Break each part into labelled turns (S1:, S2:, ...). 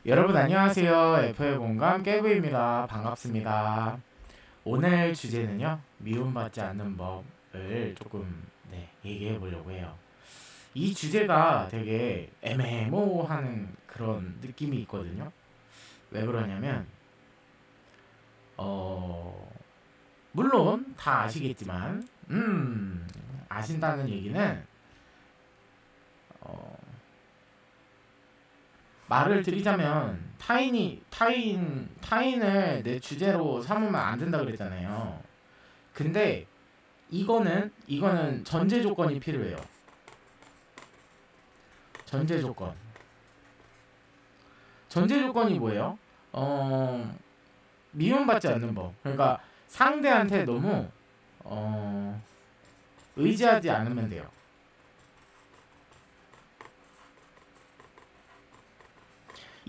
S1: 여러분 안녕하세요. F의 공감 깨부입니다. 반갑습니다. 오늘 주제는요. 미움받지 않는 법을 조금 얘기해 보려고 해요. 이 주제가 되게 애매모호한 그런 느낌이 있거든요. 왜 그러냐면 물론 다 아시겠지만 아신다는 얘기는 말을 드리자면 타인을 내 주제로 삼으면 안 된다 그랬잖아요. 근데 이거는 전제 조건이 필요해요. 전제 조건. 전제 조건이 뭐예요? 미움받지 않는 법. 그러니까 상대한테 너무 의지하지 않으면 돼요.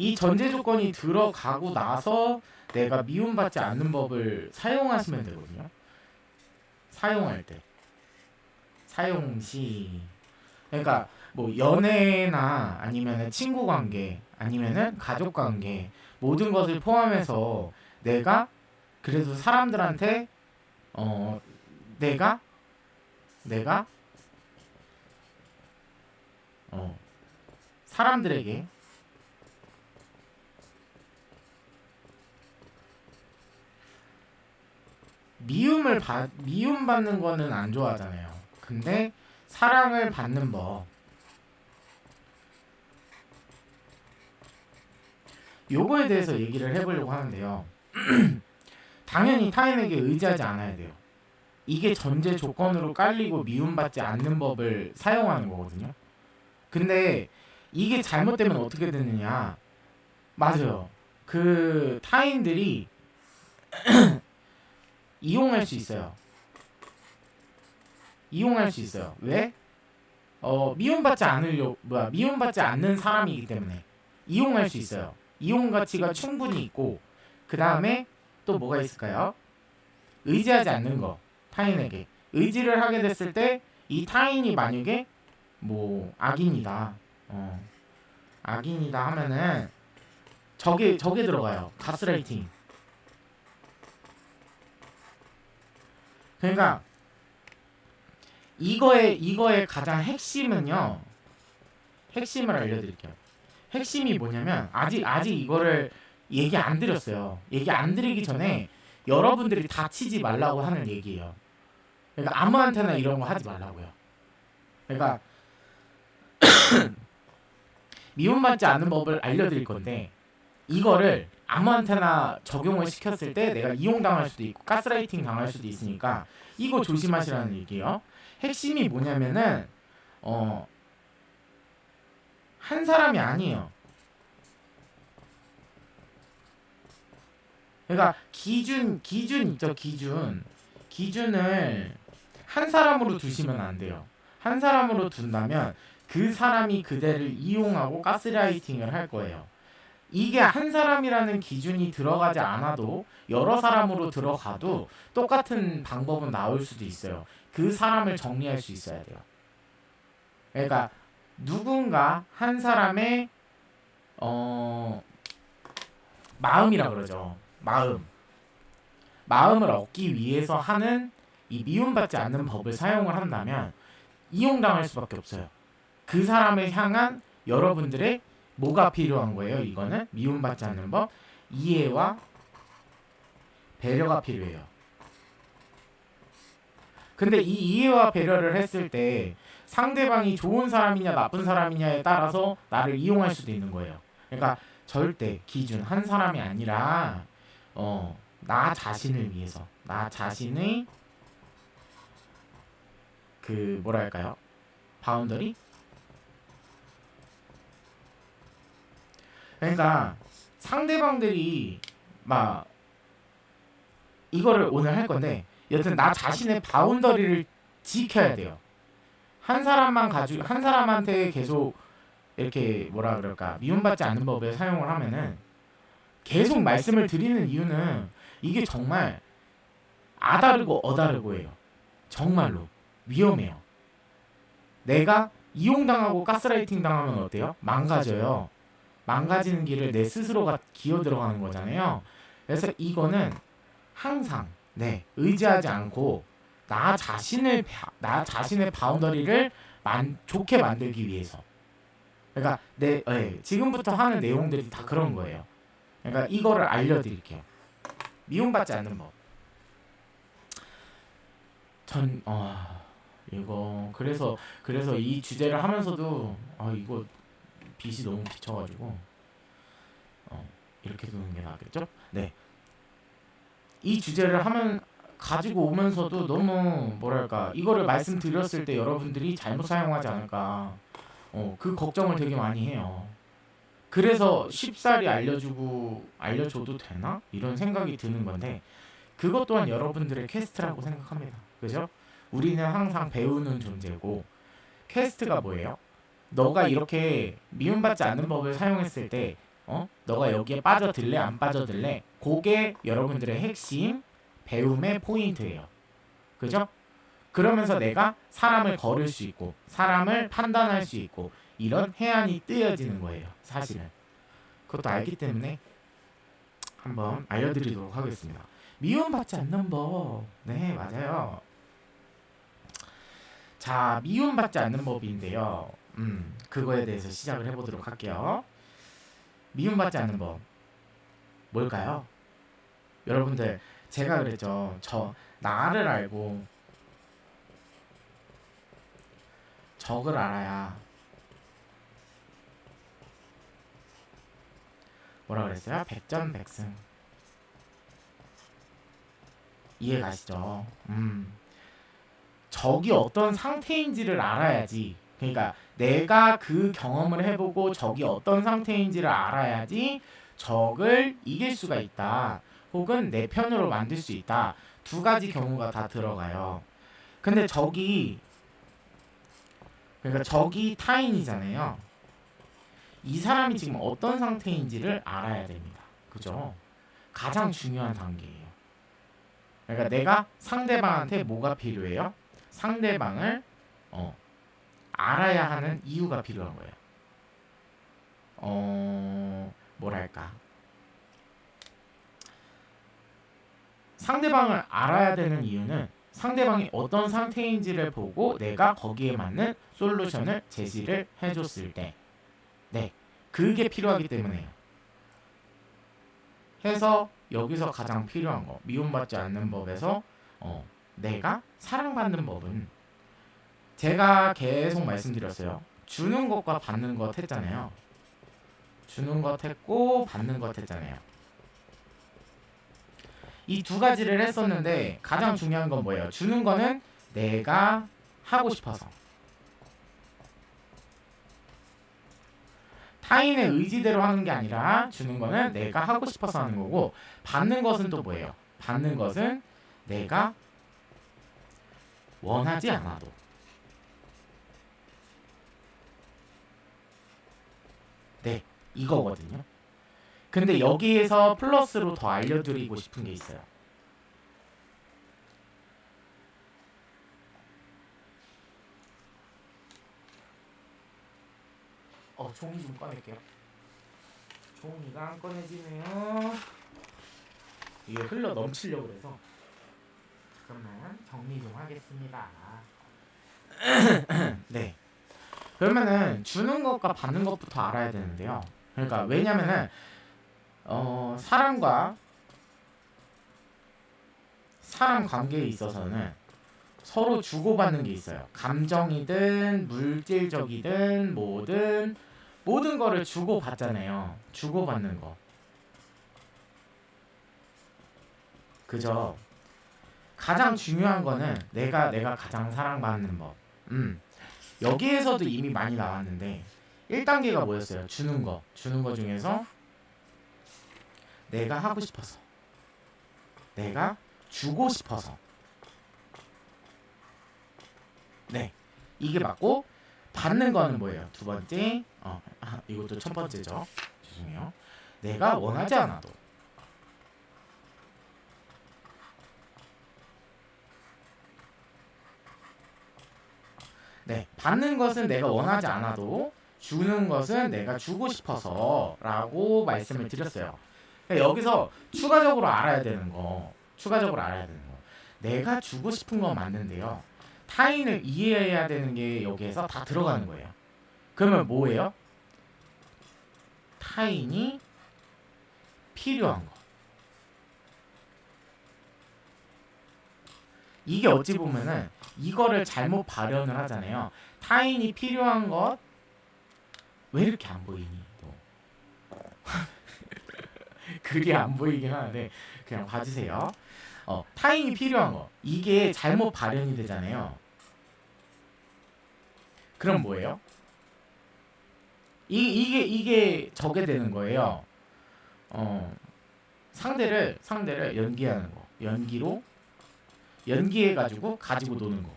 S1: 이 전제 조건이 들어가고 나서 내가 미움받지 않는 법을 사용하시면 되거든요. 사용할 때. 사용 시. 그러니까 뭐 연애나 아니면 친구 관계, 아니면은 가족 관계, 모든 것을 포함해서 내가 그래도 사람들한테 내가 사람들에게 미움받는 거는 안 좋아하잖아요. 근데 사랑을 받는 법, 요거에 대해서 얘기를 해보려고 하는데요. 당연히 타인에게 의지하지 않아야 돼요. 이게 전제 조건으로 깔리고 미움받지 않는 법을 사용하는 거거든요. 근데 이게 잘못되면 어떻게 되느냐? 맞아요. 그 타인들이 이용할 수 있어요. 왜? 미움받지 않는 사람이기 때문에 이용할 수 있어요. 이용 가치가 충분히 있고, 그 다음에 또 뭐가 있을까요? 의지하지 않는 거. 타인에게 의지를 하게 됐을 때 이 타인이 만약에 뭐 악인이다 하면은 저게 들어가요. 가스라이팅. 그러니까 이거의 가장 핵심은요. 핵심을 알려드릴게요. 핵심이 뭐냐면 아직 이거를 얘기 안 드렸어요. 얘기 안 드리기 전에 여러분들이 다치지 말라고 하는 얘기예요. 그러니까 아무한테나 이런 거 하지 말라고요. 그러니까 미움받지 않는 법을 알려드릴 건데, 이거를 아무한테나 적용을 시켰을 때 내가 이용당할 수도 있고 가스라이팅 당할 수도 있으니까 이거 조심하시라는 얘기예요. 핵심이 뭐냐면은 한 사람이 아니에요. 그러니까 기준 있죠. 기준을 한 사람으로 두시면 안 돼요. 한 사람으로 둔다면 그 사람이 그대를 이용하고 가스라이팅을 할 거예요. 이게 한 사람이라는 기준이 들어가지 않아도 여러 사람으로 들어가도 똑같은 방법은 나올 수도 있어요. 그 사람을 정리할 수 있어야 돼요. 그러니까 누군가 한 사람의 마음이라 그러죠. 마음을 얻기 위해서 하는 이 미움받지 않는 법을 사용을 한다면 이용당할 수밖에 없어요. 그 사람을 향한 여러분들의 뭐가 필요한 거예요? 이거는 미움받지 않는 법, 이해와 배려가 필요해요. 근데 이 이해와 배려를 했을 때 상대방이 좋은 사람이냐 나쁜 사람이냐에 따라서 나를 이용할 수도 있는 거예요. 그러니까 절대 기준 한 사람이 아니라 나 자신을 위해서, 나 자신의 그 뭐랄까요? 바운더리? 그러니까 상대방들이 막 이거를 오늘 할 건데, 여튼 나 자신의 바운더리를 지켜야 돼요. 한 사람한테 계속 이렇게 뭐라 그럴까, 미움받지 않는 법을 사용을 하면은 계속 말씀을 드리는 이유는 이게 정말 아다르고 어다르고예요. 정말로 위험해요. 내가 이용당하고 가스라이팅 당하면 어때요? 망가져요. 망가지는 길을 내 스스로가 기어 들어가는 거잖아요. 그래서 이거는 항상 의지하지 않고 나 자신의 바운더리를 좋게 만들기 위해서. 그러니까 지금부터 하는 내용들이 다 그런 거예요. 그러니까 이거를 알려드릴게요. 미움받지 않는 법. 이거 그래서 이 주제를 하면서도 이거 빛이 너무 비쳐가지고 이렇게 두는 게 낫겠죠? 네. 이 주제를 가지고 오면서도 너무 뭐랄까 이거를 말씀드렸을 때 여러분들이 잘못 사용하지 않을까 그 걱정을 되게 많이 해요. 그래서 쉽사리 알려줘도 되나? 이런 생각이 드는 건데 그것 또한 여러분들의 퀘스트라고 생각합니다. 그죠? 우리는 항상 배우는 존재고 퀘스트가 뭐예요? 너가 이렇게 미움받지 않는 법을 사용했을 때 너가 여기에 빠져들래 안 빠져들래? 그게 여러분들의 핵심 배움의 포인트예요. 그죠? 그러면서 내가 사람을 거를 수 있고 사람을 판단할 수 있고 이런 해안이 뜨여지는 거예요. 사실은. 그것도 알기 때문에 한번 알려드리도록 하겠습니다. 미움받지 않는 법. 네, 맞아요. 자, 미움받지 않는 법인데요. 그거에 대해서 시작을 해보도록 할게요. 미움받지 않는 법. 뭘까요? 여러분들, 제가 그랬죠. 나를 알고 적을 알아야 뭐라 그랬어요? 백전백승. 이해 가시죠? 적이 어떤 상태인지를 알아야지. 그러니까 내가 그 경험을 해보고 적이 어떤 상태인지를 알아야지 적을 이길 수가 있다. 혹은 내 편으로 만들 수 있다. 두 가지 경우가 다 들어가요. 근데 그러니까 적이 타인이잖아요. 이 사람이 지금 어떤 상태인지를 알아야 됩니다. 그죠? 가장 중요한 단계예요. 그러니까 내가 상대방한테 뭐가 필요해요? 상대방을 알아야 하는 이유가 필요한 거예요. 뭐랄까. 상대방을 알아야 되는 이유는 상대방이 어떤 상태인지를 보고 내가 거기에 맞는 솔루션을 제시를 해줬을 때 그게 필요하기 때문에요. 해서 여기서 가장 필요한 거 미움받지 않는 법에서 내가 사랑받는 법은 제가 계속 말씀드렸어요. 주는 것과 받는 것 했잖아요. 주는 것 했고 받는 것 했잖아요. 이 두 가지를 했었는데 가장 중요한 건 뭐예요? 주는 거는 내가 하고 싶어서 타인의 의지대로 하는 게 아니라 주는 거는 내가 하고 싶어서 하는 거고 받는 것은 또 뭐예요? 받는 것은 내가 원하지 않아도 이거거든요. 근데 여기에서 플러스로 더 알려드리고 싶은 게 있어요. 종이 좀 꺼낼게요. 종이가 안 꺼내지네요. 이게 흘러 넘치려고 해서 잠깐만 정리 좀 하겠습니다. 네. 그러면은 주는 것과 받는 것부터 알아야 되는데요. 그러니까 왜냐면은 사람과 사람 관계에 있어서는 서로 주고받는 게 있어요. 감정이든 물질적이든 모든 거를 주고받잖아요. 주고받는 거. 그죠? 가장 중요한 거는 내가 가장 사랑받는 법. 여기에서도 이미 많이 나왔는데 1단계가 뭐였어요? 주는 거. 주는 거 중에서 내가 하고 싶어서 내가 주고 싶어서 이게 맞고 받는 거는 뭐예요? 두 번째 이것도 첫 번째죠. 죄송해요. 내가 원하지 않아도 받는 것은 내가 원하지 않아도 주는 것은 내가 주고 싶어서 라고 말씀을 드렸어요. 그러니까 여기서 추가적으로 알아야 되는 거 내가 주고 싶은 건 맞는데요, 타인을 이해해야 되는 게 여기에서 다 들어가는 거예요. 그러면 뭐예요? 타인이 필요한 거. 이게 어찌 보면은 이거를 잘못 발현을 하잖아요. 타인이 필요한 것. 왜 이렇게 안 보이니? 또 글이 안 보이긴 하는데 그냥 봐주세요. 타인이 필요한 거. 이게 잘못 발현이 되잖아요. 그럼 뭐예요? 이게 저게 되는 거예요. 상대를 연기하는 거. 연기해가지고 가지고 노는 거.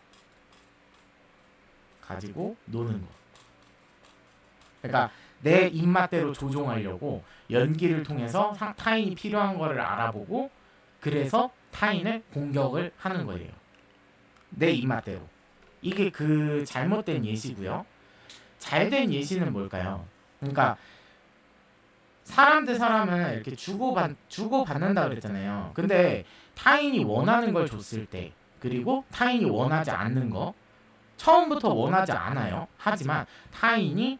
S1: 그러니까 내 입맛대로 조종하려고 연기를 통해서 타인이 필요한 거를 알아보고, 그래서 타인을 공격을 하는 거예요. 내 입맛대로. 이게 그 잘못된 예시고요. 잘된 예시는 뭘까요? 그러니까 사람 대 사람은 이렇게 주고받는다 그랬잖아요. 근데 타인이 원하는 걸 줬을 때, 그리고 타인이 원하지 않는 거, 처음부터 원하지 않아요. 하지만 타인이,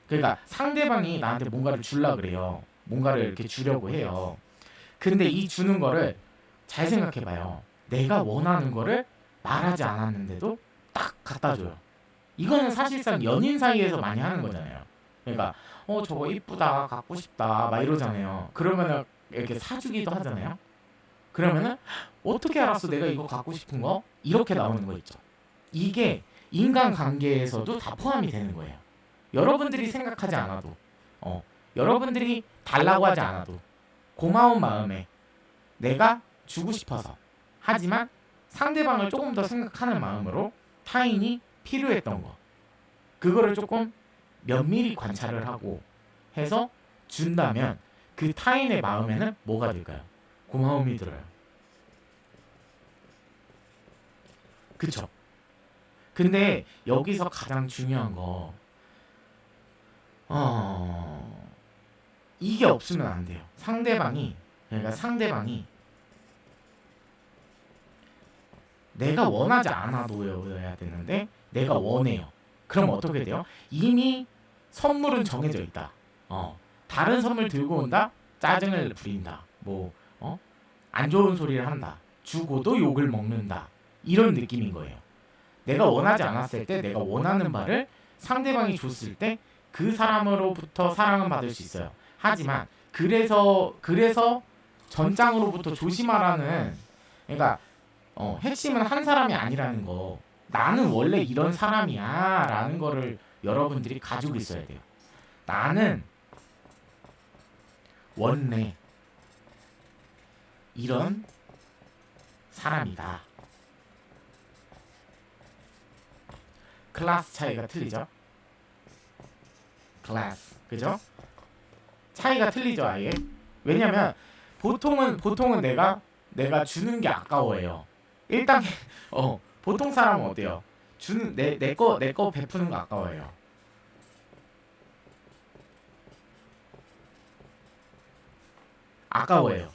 S1: 그러니까 상대방이 나한테 뭔가를 주려고 그래요. 뭔가를 이렇게 주려고 해요. 근데 이 주는 거를 잘 생각해봐요. 내가 원하는 거를 말하지 않았는데도 딱 갖다 줘요. 이거는 사실상 연인 사이에서 많이 하는 거잖아요. 그러니까 저거 이쁘다, 갖고 싶다 막 이러잖아요. 그러면은 이렇게 사주기도 하잖아요. 그러면은 어떻게 알았어 내가 이거 갖고 싶은 거? 이렇게 나오는 거 있죠. 이게 인간관계에서도 다 포함이 되는 거예요. 여러분들이 생각하지 않아도, 여러분들이 달라고 하지 않아도 고마운 마음에 내가 주고 싶어서, 하지만 상대방을 조금 더 생각하는 마음으로 타인이 필요했던 거, 그거를 조금 면밀히 관찰을 하고 해서 준다면 그 타인의 마음에는 뭐가 들까요? 고마움이 들어요. 그쵸? 근데 여기서 가장 중요한 거, 이게 없으면 안 돼요. 그러니까 상대방이 내가 원하지 않아도여야 되는데 내가 원해요. 그럼 어떻게 돼요? 이미 선물은 정해져 있다. 다른 선물 들고 온다? 짜증을 부린다. 안 좋은 소리를 한다. 주고도 욕을 먹는다. 이런 느낌인 거예요. 내가 원하지 않았을 때, 내가 원하는 바를 상대방이 줬을 때 그 사람으로부터 사랑은 받을 수 있어요. 하지만 그래서 전장으로부터 조심하라는, 그러니까 핵심은 한 사람이 아니라는 거. 나는 원래 이런 사람이야 라는 거를 여러분들이 가지고 있어야 돼요. 나는 원래 이런 사람이다. 클래스 차이가 틀리죠? 클래스, 그죠? 차이가 틀리죠, 아예. 왜냐면 보통은 내가 주는 게 아까워해요. 일단 보통 사람은 어때요? 주는 내 거 베푸는 거 아까워해요. 아까워해요.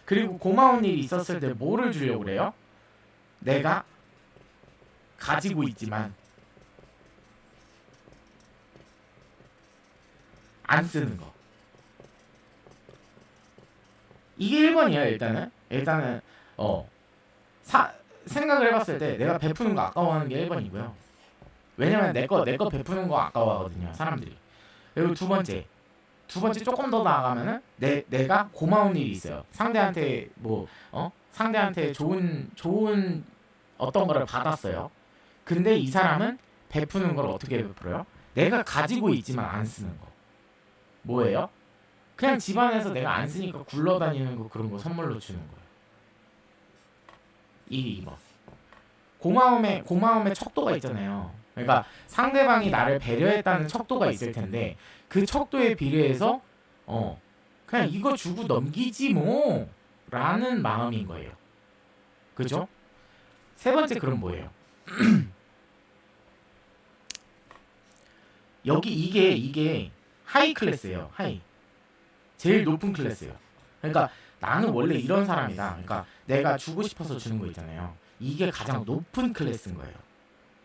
S1: 그리고 고마운 일이 있었을 때 뭐를 주려고 그래요? 내가 가지고 있지만 안 쓰는 거. 이게 1번이에요. 일단은 생각을 해봤을 때 내가 베푸는 거 아까워하는 게 1번이고요. 왜냐면 내 거 베푸는 거 아까워하거든요, 사람들이. 그리고 두 번째 조금 더 나아가면은 내가 고마운 일이 있어요. 상대한테 상대한테 좋은 어떤 거를 받았어요. 근데 이 사람은 베푸는 걸 어떻게 베풀어요? 내가 가지고 있지만 안 쓰는 거. 뭐예요? 그냥 집안에서 내가 안 쓰니까 굴러다니는 거, 그런 거 선물로 주는 거예요. 이게 2번. 고마움의 척도가 있잖아요. 그러니까 상대방이 나를 배려했다는 척도가 있을 텐데 그 척도에 비례해서 그냥 이거 주고 넘기지 뭐 라는 마음인 거예요. 그죠? 세 번째, 그럼 뭐예요? 여기 이게 하이 클래스예요. 하이. 제일 높은 클래스예요. 그러니까 나는 원래 이런 사람이다. 그러니까 내가 주고 싶어서 주는 거 있잖아요. 이게 가장 높은 클래스인 거예요.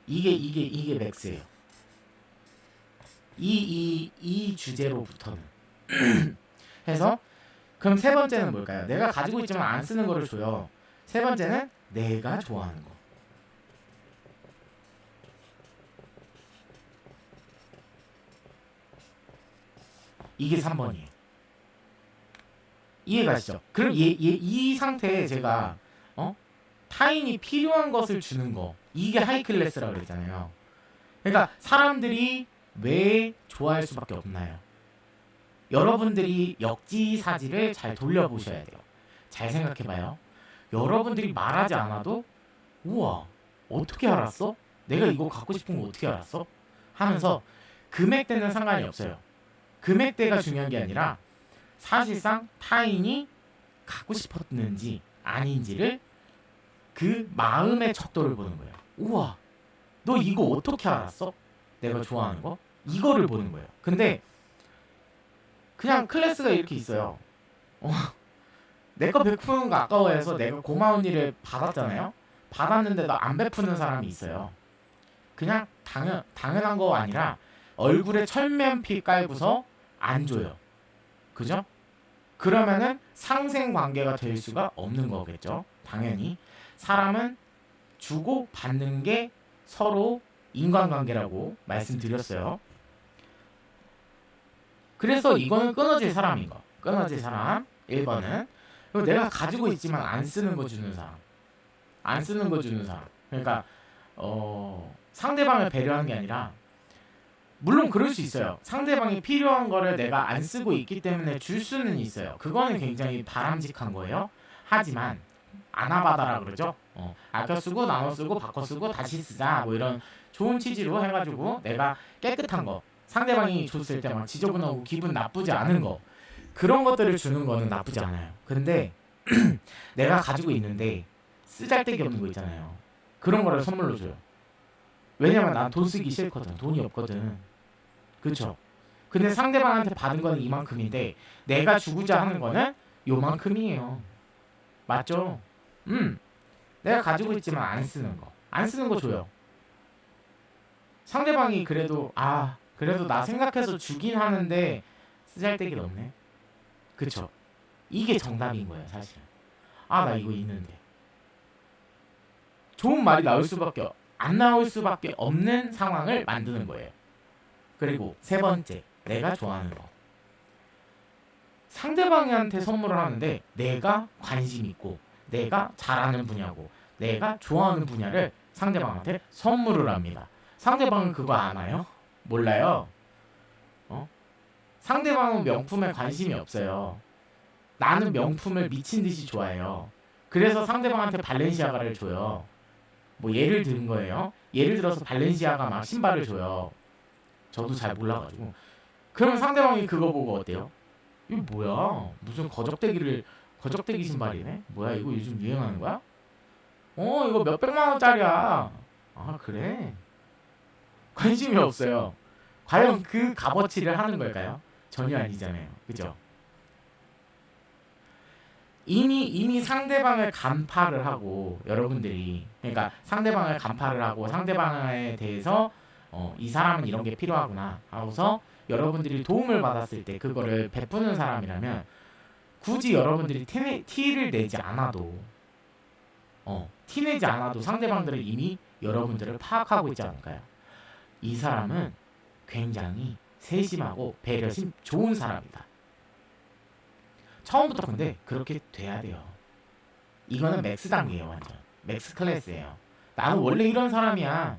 S1: 이게 맥스예요. 이 주제로부터는. 해서 그럼 세 번째는 뭘까요? 내가 가지고 있지만 안 쓰는 거를 줘요. 세 번째는 내가 좋아하는 거. 이게 3번이에요. 이해가시죠? 그럼 이 상태에 제가 타인이 필요한 것을 주는 거, 이게 하이 클래스라고 그랬잖아요. 그러니까 사람들이 왜 좋아할 수밖에 없나요? 여러분들이 역지사지를 잘 돌려보셔야 돼요. 잘 생각해봐요. 여러분들이 말하지 않아도 우와 어떻게 알았어? 내가 이거 갖고 싶은 거 어떻게 알았어? 하면서 금액대는 상관이 없어요. 금액대가 중요한 게 아니라 사실상 타인이 갖고 싶었는지 아닌지를 그 마음의 척도를 보는 거예요. 우와 너 이거 어떻게 알았어? 내가 좋아하는 거? 이거를 보는 거예요. 근데 그냥 클래스가 이렇게 있어요. 내 거 베푸는 거 아까워해서 내가 고마운 일을 받았잖아요. 받았는데도 안 베푸는 사람이 있어요. 그냥 당연한 거 아니라 얼굴에 철면피 깔고서 안 줘요. 그죠? 그러면은 상생관계가 될 수가 없는 거겠죠. 당연히 사람은 주고 받는 게 서로 인간관계라고 말씀드렸어요. 그래서 이거는 끊어질 사람인 거. 끊어질 사람 1번은. 그리고 내가 가지고 있지만 안 쓰는 거 주는 사람. 안 쓰는 거 주는 사람. 그러니까 상대방을 배려하는 게 아니라 물론 그럴 수 있어요. 상대방이 필요한 거를 내가 안 쓰고 있기 때문에 줄 수는 있어요. 그거는 굉장히 바람직한 거예요. 하지만 아나바다라 그러죠. 아껴 쓰고 나눠 쓰고 바꿔 쓰고 다시 쓰자 뭐 이런 좋은 취지로 해가지고 내가 깨끗한 거 상대방이 줬을 때 막 지저분하고 기분 나쁘지 않은 거 그런 것들을 주는 거는 나쁘지 않아요. 근데 내가 가지고 있는데 쓰잘데기 없는 거 있잖아요. 그런 거를 선물로 줘요. 왜냐면 난 돈 쓰기 싫거든. 돈이 없거든. 그쵸? 근데 상대방한테 받은 거는 이만큼인데 내가 주고자 하는 거는 요만큼이에요. 맞죠? 내가 가지고 있지만 안 쓰는 거. 안 쓰는 거 줘요. 상대방이 그래도 그래도 나 생각해서 주긴 하는데 쓰잘데기가 없네. 그쵸? 이게 정답인 거예요, 사실. 나 이거 있는데. 좋은 말이 안 나올 수밖에 없는 상황을 만드는 거예요. 그리고 세 번째, 내가 좋아하는 거. 상대방한테 선물을 하는데 내가 관심 있고 내가 잘하는 분야고 내가 좋아하는 분야를 상대방한테 선물을 합니다. 상대방은 그거 아나요? 몰라요. 상대방은 명품에 관심이 없어요. 나는 명품을 미친 듯이 좋아해요. 그래서 상대방한테 발렌시아가를 줘요. 뭐 예를 든 거예요. 예를 들어서 발렌시아가 막 신발을 줘요. 저도 잘 몰라가지고. 그러면 상대방이 그거 보고 어때요? 이거 뭐야? 무슨 거적대기 신발이네? 뭐야 이거 요즘 유행하는 거야? 이거 몇백만 원짜리야. 그래? 관심이 없어요. 과연 그 값어치를 하는 걸까요? 전혀 아니잖아요. 그죠? 이미 상대방을 간파를 하고 여러분들이 그러니까 상대방을 간파를 하고 상대방에 대해서 이 사람은 이런 게 필요하구나 하고서 여러분들이 도움을 받았을 때 그거를 베푸는 사람이라면 굳이 여러분들이 티를 내지 않아도 티내지 않아도 상대방들은 이미 여러분들을 파악하고 있지 않을까요? 이 사람은 굉장히 세심하고 배려심 좋은 사람이다. 처음부터 근데 그렇게 돼야 돼요. 이거는 맥스 단계예요. 완전 맥스 클래스예요. 나는 원래 이런 사람이야.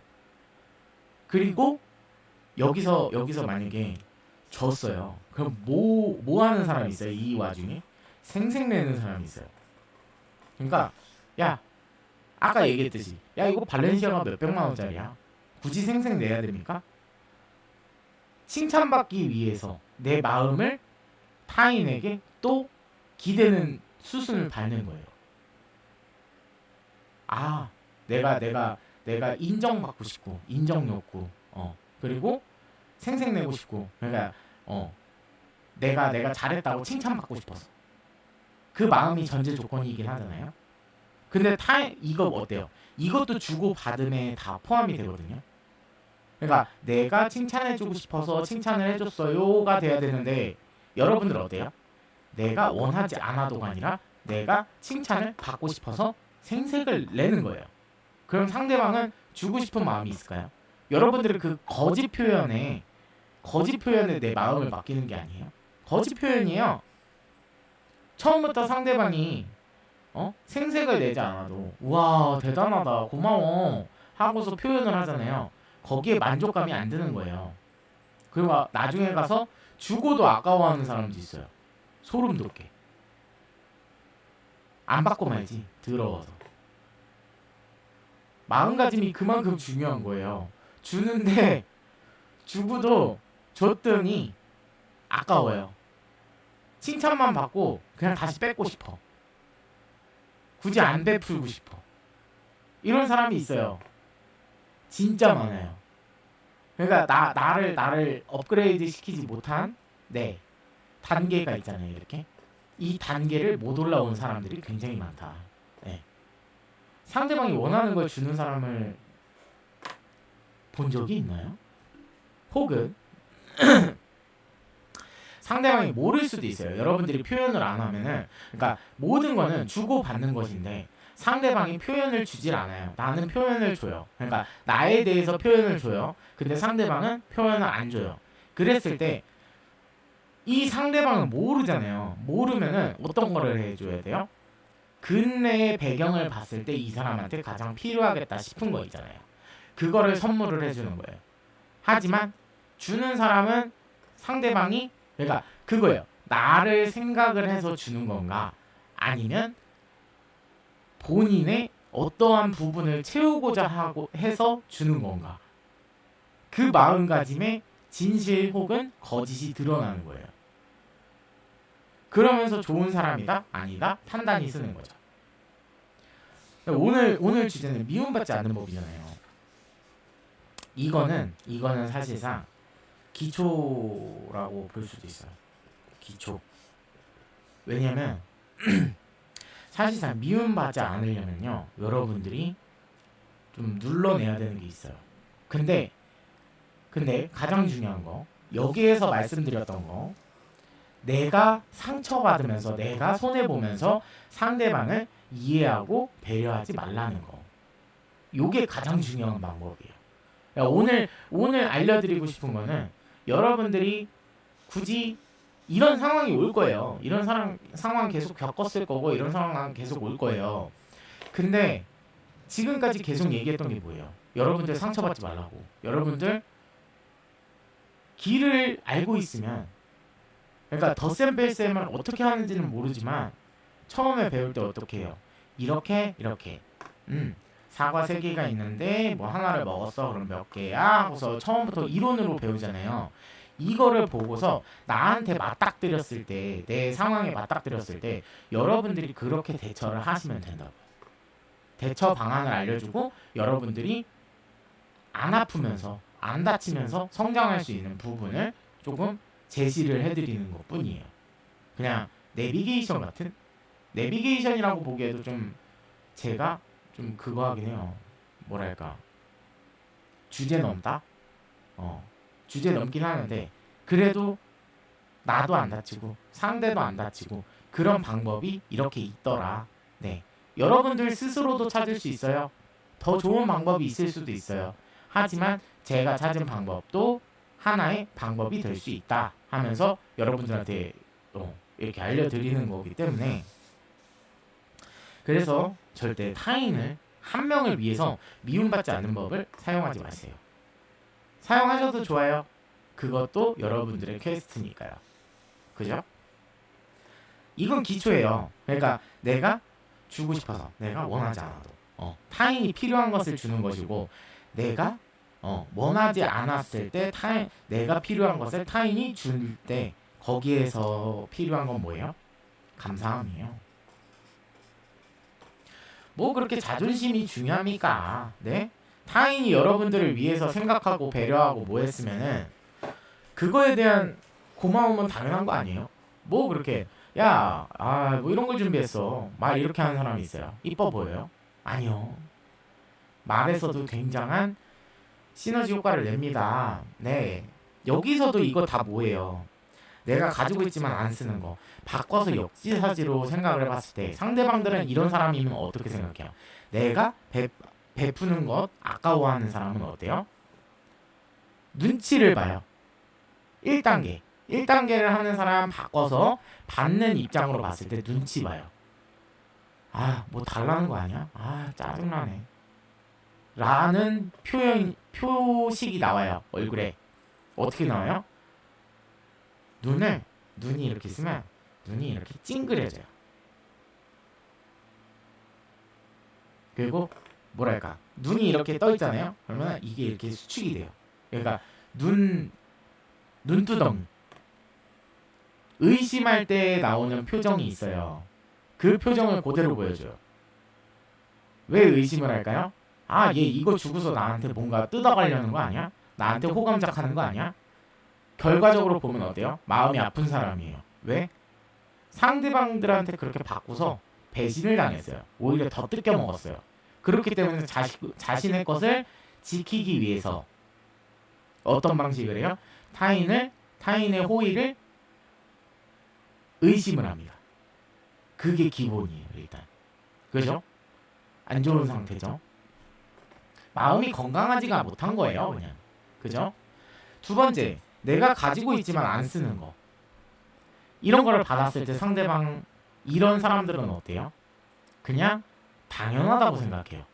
S1: 그리고 여기서 만약에 졌어요. 그럼 뭐 하는 사람이 있어요? 이 와중에 생색내는 사람이 있어요. 그러니까 야 아까 얘기했듯이 야 이거 발렌시아가 몇백만 원짜리야. 굳이 생색내야 됩니까? 칭찬받기 위해서 내 마음을 타인에게 또 기대는 수순을 밟는 거예요. 내가 인정받고 싶고 인정 욕구 그리고 생색내고 싶고, 그러니까 내가 잘했다고 칭찬받고 싶어서. 그 마음이 전제 조건이긴 하잖아요. 근데 이거 어때요? 이것도 주고 받음에 다 포함이 되거든요. 그러니까 내가 칭찬해주고 싶어서 칭찬을 해줬어요가 돼야 되는데, 여러분들 어때요? 내가 원하지 않아도가 아니라 내가 칭찬을 받고 싶어서 생색을 내는 거예요. 그럼 상대방은 주고 싶은 마음이 있을까요? 여러분들은 그 거짓 표현에 내 마음을 맡기는 게 아니에요. 거짓 표현이에요. 처음부터 상대방이 생색을 내지 않아도 우와 대단하다 고마워 하고서 표현을 하잖아요. 거기에 만족감이 안 드는 거예요. 그리고 나중에 가서 주고도 아까워하는 사람도 있어요. 소름 돋게. 안 받고 말지. 더러워서. 마음가짐이 그만큼 중요한 거예요. 주는데 주고도 줬더니 아까워요. 칭찬만 받고 그냥 다시 뺏고 싶어. 굳이 안 베풀고 싶어. 이런 사람이 있어요. 진짜 많아요. 그러니까 나를 업그레이드 시키지 못한 단계가 있잖아요. 이렇게 이 단계를 못 올라온 사람들이 굉장히 많다. 네. 상대방이 원하는 걸 주는 사람을 본 적이 있나요? 혹은 상대방이 모를 수도 있어요. 여러분들이 표현을 안 하면은, 그러니까 모든 거는 주고 받는 것인데 상대방이 표현을 주질 않아요. 나는 표현을 줘요. 그러니까 나에 대해서 표현을 줘요. 근데 상대방은 표현을 안 줘요. 그랬을 때 이 상대방은 모르잖아요. 모르면은 어떤 거를 해줘야 돼요? 근래의 배경을 봤을 때 이 사람한테 가장 필요하겠다 싶은 거 있잖아요. 그거를 선물을 해주는 거예요. 하지만 주는 사람은 상대방이, 그러니까 그거예요. 나를 생각을 해서 주는 건가, 아니면 본인의 어떠한 부분을 채우고자 하고 해서 주는 건가. 그 마음가짐에 진실 혹은 거짓이 드러나는 거예요. 그러면서 좋은 사람이다 아니다 판단이 쓰는 거죠. 오늘 주제는 미움받지 않는 법이잖아요. 이거는 사실상 기초라고 볼 수도 있어요. 기초. 왜냐면 사실상 미움받지 않으려면요, 여러분들이 좀 눌러내야 되는 게 있어요. 근데 가장 중요한 거, 여기에서 말씀드렸던 거, 내가 상처받으면서 내가 손해보면서 상대방을 이해하고 배려하지 말라는 거. 요게 가장 중요한 방법이에요. 오늘 알려드리고 싶은 거는, 여러분들이 굳이 이런 상황이 올 거예요. 이런 상황 계속 겪었을 거고, 이런 상황 계속 올 거예요. 근데 지금까지 계속 얘기했던 게 뭐예요? 여러분들 상처받지 말라고. 여러분들 길을 알고 있으면, 그러니까 덧셈 뺄셈을 어떻게 하는지는 모르지만 처음에 배울 때 어떻게 해요? 이렇게 사과 3개가 있는데 뭐 하나를 먹었어. 그럼 몇 개야? 하고서 처음부터 이론으로 배우잖아요. 이거를 보고서 나한테 맞닥뜨렸을 때, 내 상황에 맞닥뜨렸을 때 여러분들이 그렇게 대처를 하시면 된다고. 대처 방안을 알려주고 여러분들이 안 아프면서 안 다치면서 성장할 수 있는 부분을 조금 제시를 해드리는 것 뿐이에요. 그냥 내비게이션 같은? 내비게이션이라고 보기에도 좀 제가 좀 그거 하긴 해요. 뭐랄까, 주제 넘다? 주제 넘긴 하는데 그래도 나도 안 다치고 상대도 안 다치고 그런 방법이 이렇게 있더라. 네, 여러분들 스스로도 찾을 수 있어요. 더 좋은 방법이 있을 수도 있어요. 하지만 제가 찾은 방법도 하나의 방법이 될 수 있다 하면서 여러분들한테 이렇게 알려드리는 거기 때문에, 그래서 절대 타인을, 한 명을 위해서 미움받지 않는 법을 사용하지 마세요. 사용하셔도 좋아요. 그것도 여러분들의 퀘스트니까요. 그죠? 이건 기초예요. 그러니까 내가 주고 싶어서, 내가 원하지 않아도 타인이 필요한 것을 주는 것이고, 내가 원하지 않았을 때 내가 필요한 것을 타인이 줄 때 거기에서 필요한 건 뭐예요? 감사함이에요. 뭐 그렇게 자존심이 중요합니까? 네? 타인이 여러분들을 위해서 생각하고 배려하고 뭐 했으면은 그거에 대한 고마움은 당연한 거 아니에요? 뭐 그렇게 야, 뭐 이런 걸 준비했어. 말 이렇게 하는 사람이 있어요. 이뻐 보여요? 아니요. 말에서도 굉장한 시너지 효과를 냅니다. 네. 여기서도 이거 다 뭐예요? 내가 가지고 있지만 안 쓰는 거. 바꿔서 역지사지로 생각을 해봤을 때 상대방들은 이런 사람이면 어떻게 생각해요? 내가 베푸는 것 아까워하는 사람은 어때요? 눈치를 봐요. 1단계. 1단계를 하는 사람 바꿔서 받는 입장으로 봤을 때 눈치 봐요. 뭐 달라는 거 아니야? 짜증나네. 라는 표식이 나와요. 얼굴에. 어떻게 나와요? 눈이 이렇게 있으면 눈이 이렇게 찡그려져요. 그리고 뭐랄까 눈이 이렇게 떠 있잖아요. 그러면 이게 이렇게 수축이 돼요. 그러니까 눈두덩 의심할 때 나오는 표정이 있어요. 그 표정을 그대로 보여줘요. 왜 의심을 할까요? 얘 이거 주고서 나한테 뭔가 뜯어가려는 거 아니야? 나한테 호감작하는 거 아니야? 결과적으로 보면 어때요? 마음이 아픈 사람이에요. 왜? 상대방들한테 그렇게 바꾸서 배신을 당했어요. 오히려 더 뜯겨 먹었어요. 그렇기 때문에 자신의 것을 지키기 위해서 어떤 방식을 해요? 타인의 호의를 의심을 합니다. 그게 기본이에요. 일단 그죠? 안 좋은 상태죠. 마음이 건강하지가 못한 거예요. 그냥 그죠? 두 번째, 내가 가지고 있지만 안 쓰는 거. 이런 거를 받았을 때 상대방 이런 사람들은 어때요? 그냥 당연하다고 생각해요.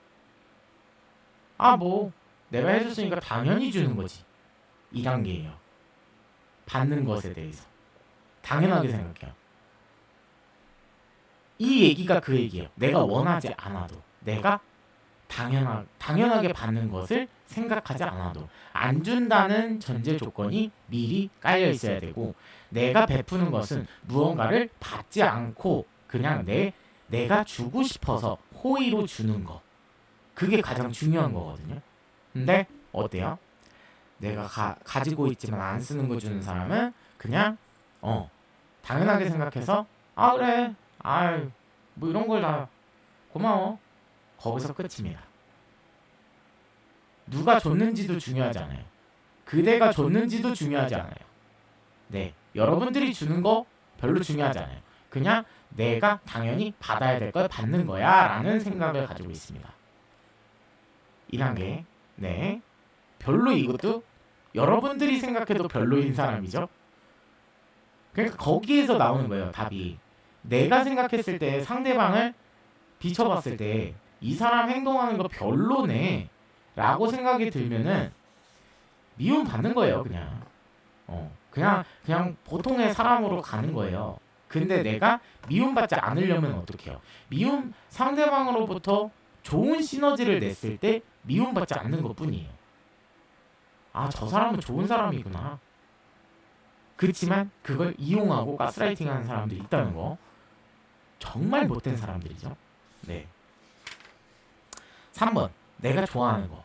S1: 뭐 내가 해줬으니까 당연히 주는 거지. 2단계예요. 받는 것에 대해서 당연하게 생각해요. 이 얘기가 그 얘기예요. 내가 원하지 않아도 내가 당연하게 받는 것을 생각하지 않아도 안 준다는 전제 조건이 미리 깔려 있어야 되고, 내가 베푸는 것은 무언가를 받지 않고 그냥 내가 주고 싶어서 호의로 주는 거. 그게 가장 중요한 거거든요. 근데 어때요? 내가 가지고 있지만 안 쓰는 거 주는 사람은 그냥 당연하게 생각해서 그래 뭐 이런 걸 다 고마워. 거기서 끝입니다. 누가 줬는지도 중요하지 않아요. 그대가 줬는지도 중요하지 않아요. 네, 여러분들이 주는 거 별로 중요하지 않아요. 그냥 내가 당연히 받아야 될 걸 받는 거야 라는 생각을 가지고 있습니다. 2단계. 네, 별로 이것도 여러분들이 생각해도 별로인 사람이죠. 그러니까 거기에서 나오는 거예요. 답이. 내가 생각했을 때 상대방을 비춰봤을 때 이 사람 행동하는 거 별로네 라고 생각이 들면은 미움 받는 거예요. 그냥 보통의 사람으로 가는 거예요. 근데 내가 미움받지 않으려면 어떻게 해요? 상대방으로부터 좋은 시너지를 냈을 때 미움받지 않는 것 뿐이에요. 저 사람은 좋은 사람이구나. 그렇지만 그걸 이용하고 가스라이팅하는 사람들이 있다는 거. 정말 못된 사람들이죠. 네. 3번. 내가 좋아하는 거.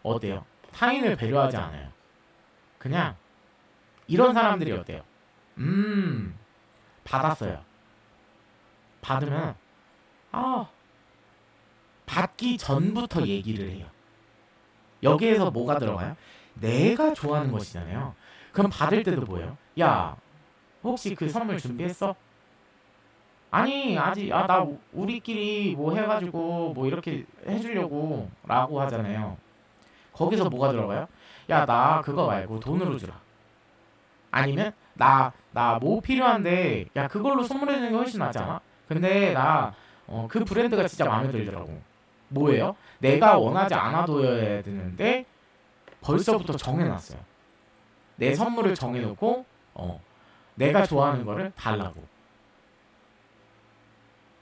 S1: 어때요? 타인을 배려하지 않아요. 그냥 이런 사람들이 어때요? 받았어요. 받으면 받기 전부터 얘기를 해요. 여기에서 뭐가 들어가요? 내가 좋아하는 것이잖아요. 그럼 받을 때도 뭐예요? 야, 혹시 그 선물 준비했어? 아니, 아직 나 우리끼리 뭐 해가지고 뭐 이렇게 해주려고 라고 하잖아요. 거기서 뭐가 들어가요? 야, 나 그거 말고 돈으로 주라. 아니면 나 뭐 필요한데 야, 그걸로 선물해주는 게 훨씬 낫지 않아? 근데 나 그 브랜드가 진짜 마음에 들더라고. 뭐예요? 내가 원하지 않아도야 되는데 벌써부터 정해놨어요. 내 선물을 정해놓고 내가 좋아하는 거를 달라고.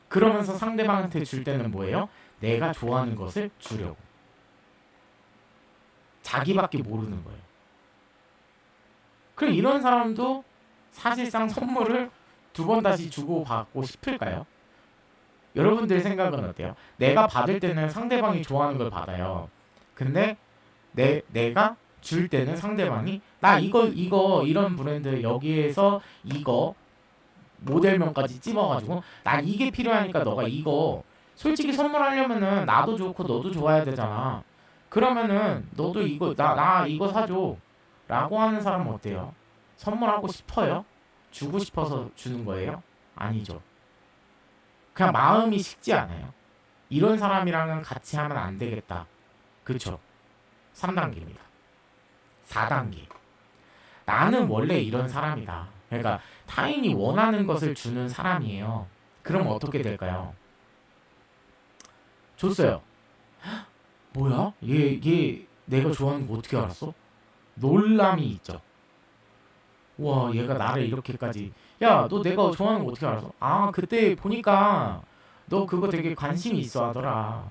S1: 그러면서 상대방한테 줄 때는 뭐예요? 내가 좋아하는 것을 주려고. 자기밖에 모르는 거예요. 그럼 이런 사람도 사실상 선물을 2번 다시 주고 받고 싶을까요? 여러분들 생각은 어때요? 내가 받을 때는 상대방이 좋아하는 걸 받아요. 근데 내가 줄 때는 상대방이 나 이거 이런 브랜드 여기에서 이거 모델명까지 찝어가지고 난 이게 필요하니까 너가 이거 솔직히 선물하려면은 나도 좋고 너도 좋아야 되잖아. 그러면은 너도 이거 나 이거 사줘 라고 하는 사람은 어때요? 선물하고 싶어요? 주고 싶어서 주는 거예요? 아니죠. 그냥 마음이 식지 않아요. 이런 사람이랑은 같이 하면 안 되겠다. 그쵸? 3단계입니다. 4단계. 나는 원래 이런 사람이다. 그러니까 타인이 원하는 것을 주는 사람이에요. 그럼 어떻게 될까요? 줬어요. 뭐야? 얘 내가 좋아하는 거 어떻게 알았어? 놀람이 있죠. 와, 얘가 나를 이렇게까지. 야, 너 내가 좋아하는 거 어떻게 알았어? 아, 그때 보니까 너 그거 되게 관심이 있어 하더라.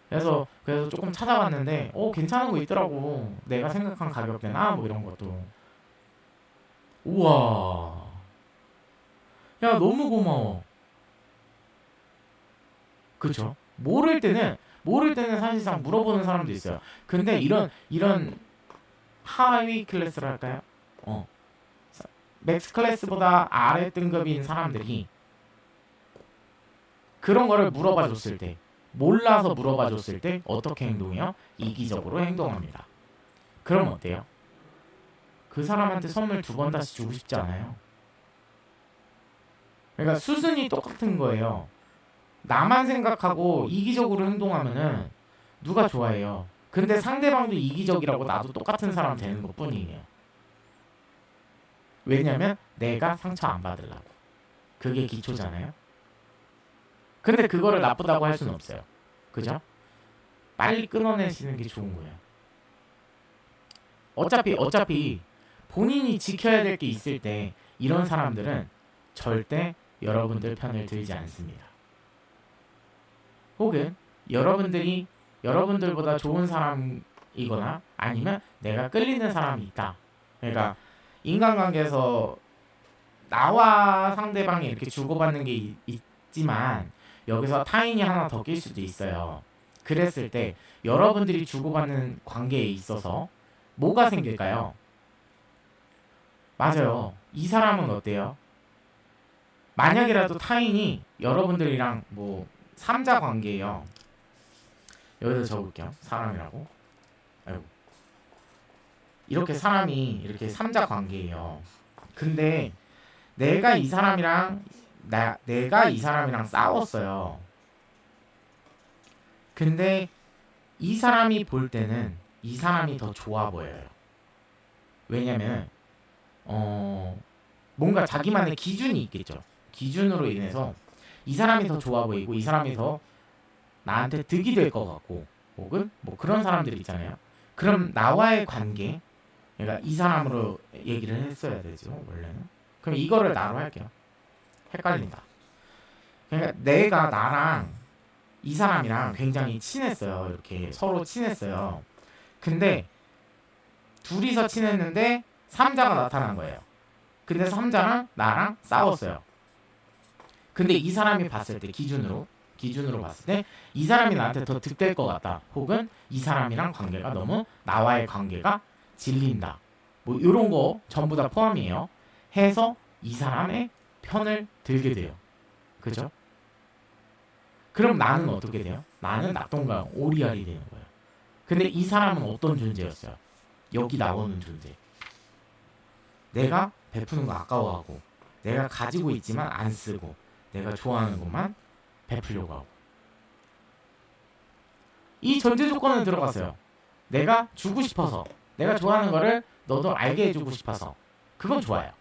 S1: 그래서 조금 찾아봤는데 괜찮은 거 있더라고. 내가 생각한 가격대나 뭐 이런 것도. 우와. 야, 너무 고마워. 그쵸? 모를 때는 사실상 물어보는 사람도 있어요. 근데 이런 하위 클래스를 할까요? 맥스 클래스보다 아래 등급인 사람들이 그런 거를 물어봐 줬을 때, 몰라서 물어봐 줬을 때 어떻게 행동해요? 이기적으로 행동합니다. 그럼 어때요? 그 사람한테 선물 2번 다시 주고 싶지 않아요. 그러니까 수순이 똑같은 거예요. 나만 생각하고 이기적으로 행동하면은 누가 좋아해요? 근데 상대방도 이기적이라고 나도 똑같은 사람 되는 것 뿐이에요. 왜냐면 내가 상처 안 받으려고. 그게 기초잖아요. 근데 그거를 나쁘다고 할 수는 없어요. 그죠? 빨리 끊어내시는 게 좋은 거예요. 어차피 본인이 지켜야 될 게 있을 때 이런 사람들은 절대 여러분들 편을 들지 않습니다. 혹은 여러분들보다 좋은 사람이거나 아니면 내가 끌리는 사람이 있다. 그러니까 인간관계에서 나와 상대방이 이렇게 주고받는 게 있지만 여기서 타인이 하나 더 낄 수도 있어요. 그랬을 때 여러분들이 주고받는 관계에 있어서 뭐가 생길까요? 맞아요. 이 사람은 어때요? 만약이라도 타인이 여러분들이랑 뭐 3자 관계예요. 여기서 적을게요. 사람이라고. 아이고. 이렇게 사람이 이렇게 3자 관계예요. 근데 내가 이 사람이랑 싸웠어요. 근데 이 사람이 볼 때는 이 사람이 더 좋아 보여요. 왜냐면 뭔가 자기만의 기준이 있겠죠. 기준으로 인해서 이 사람이 더 좋아 보이고 이 사람이 더 나한테 득이 될 것 같고 혹은 뭐 그런 사람들 있잖아요. 그럼 나와의 관계, 그러니까 이 사람으로 얘기를 했어야 되죠 원래는. 그럼 이거를 나로 할게요. 헷갈린다. 그러니까 내가 나랑 이 사람이랑 굉장히 친했어요. 이렇게 서로 친했어요. 근데 둘이서 친했는데 3자가 나타난 거예요. 근데 3자랑 나랑 싸웠어요. 근데 이 사람이 봤을 때 기준으로 봤을 때 이 사람이 나한테 더 득될 것 같다. 혹은 이 사람이랑 관계가 너무 나와의 관계가 질린다. 뭐 이런 거 전부 다 포함이에요. 해서 이 사람의 편을 들게 돼요. 그죠? 그럼 나는 어떻게 돼요? 나는 낙동강 오리알이 되는 거예요. 근데 이 사람은 어떤 존재였어요? 여기 나오는 존재. 내가 베푸는 거 아까워하고 내가 가지고 있지만 안 쓰고 내가 좋아하는 것만 베풀려고 하고 이 전제 조건은 들어갔어요. 내가 주고 싶어서 내가 좋아하는 거를 너도 알게 해주고 싶어서 그건 좋아요.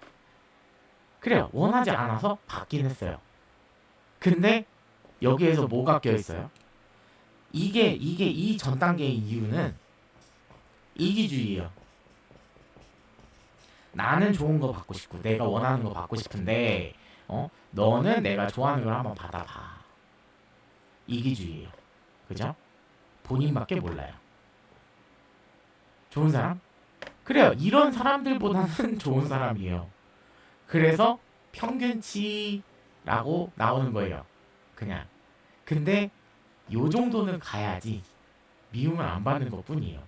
S1: 그래요. 원하지 않아서 받긴 했어요. 근데 여기에서 뭐가 껴있어요? 이게 이 전 단계의 이유는 이기주의예요. 나는 좋은 거 받고 싶고 내가 원하는 거 받고 싶은데 너는 내가 좋아하는 걸 한번 받아봐. 이기주의예요. 그죠? 본인밖에 몰라요. 좋은 사람? 그래요. 이런 사람들보다는 좋은 사람이에요. 그래서 평균치라고 나오는 거예요. 그냥. 근데 요 정도는 가야지 미움을 안 받는 것 뿐이에요.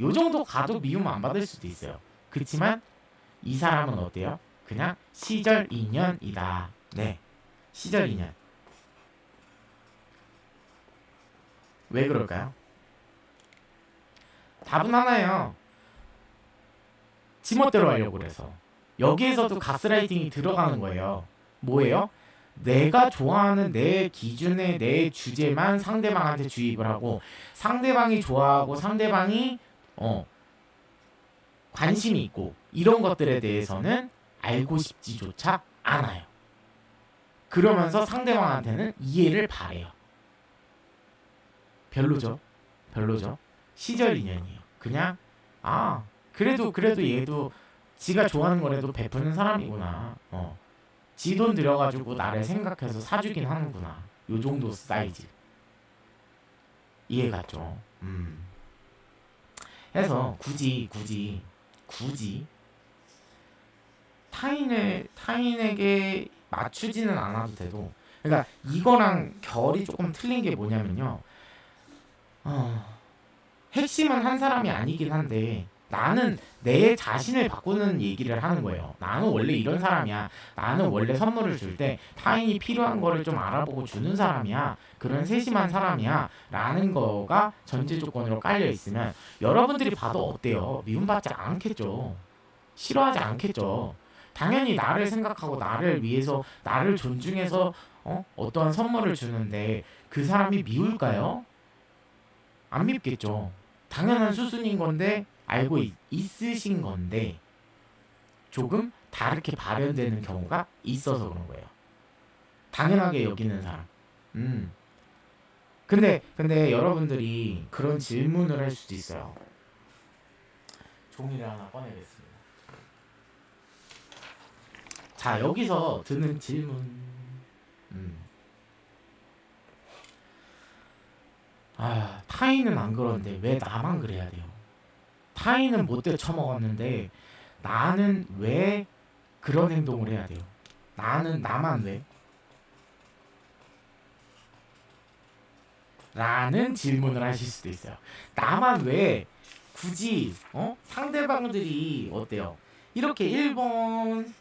S1: 요 정도 가도 미움 안 받을 수도 있어요. 그렇지만 이 사람은 어때요? 그냥 시절 인연이다. 네, 시절 인연. 왜 그럴까요? 답은 하나예요. 지멋대로 하려고 그래서. 여기에서도 가스라이팅이 들어가는 거예요. 뭐예요? 내가 좋아하는 내 기준의 내 주제만 상대방한테 주입을 하고, 상대방이 좋아하고 상대방이 관심이 있고 이런 것들에 대해서는 알고 싶지조차 않아요. 그러면서 상대방한테는 이해를 바래요. 별로죠. 별로죠. 시절 인연이에요. 그냥 그래도 얘도 지가 좋아하는 거라도 베푸는 사람이구나. 지 돈 들여가지고 나를 생각해서 사주긴 하는구나. 요 정도 사이즈. 이해갔죠? 해서 굳이 타인에게 맞추지는 않아도 돼도, 그러니까 이거랑 결이 조금 틀린 게 뭐냐면요. 핵심은 한 사람이 아니긴 한데 나는 내 자신을 바꾸는 얘기를 하는 거예요. 나는 원래 이런 사람이야. 나는 원래 선물을 줄 때 타인이 필요한 거를 좀 알아보고 주는 사람이야. 그런 세심한 사람이야. 라는 거가 전제 조건으로 깔려 있으면 여러분들이 봐도 어때요? 미움받지 않겠죠. 싫어하지 않겠죠. 당연히 나를 생각하고 나를 위해서 나를 존중해서 어떠한 선물을 주는데 그 사람이 미울까요? 안 밉겠죠. 당연한 수순인 건데 알고 있으신 건데 조금 다르게 발현되는 경우가 있어서 그런 거예요. 당연하게 여기는 사람. 근데 여러분들이 그런 질문을 할 수도 있어요. 종이를 하나 꺼내겠습니다. 자, 여기서 드는 질문. 타인은 안 그런데 왜 나만 그래야 돼요? 타인은 못돼 처먹었는데 나는 왜 그런 행동을 해야 돼요? 나만 왜? 라는 질문을 하실 수도 있어요. 나만 왜 굳이 상대방들이 어때요? 이렇게 1번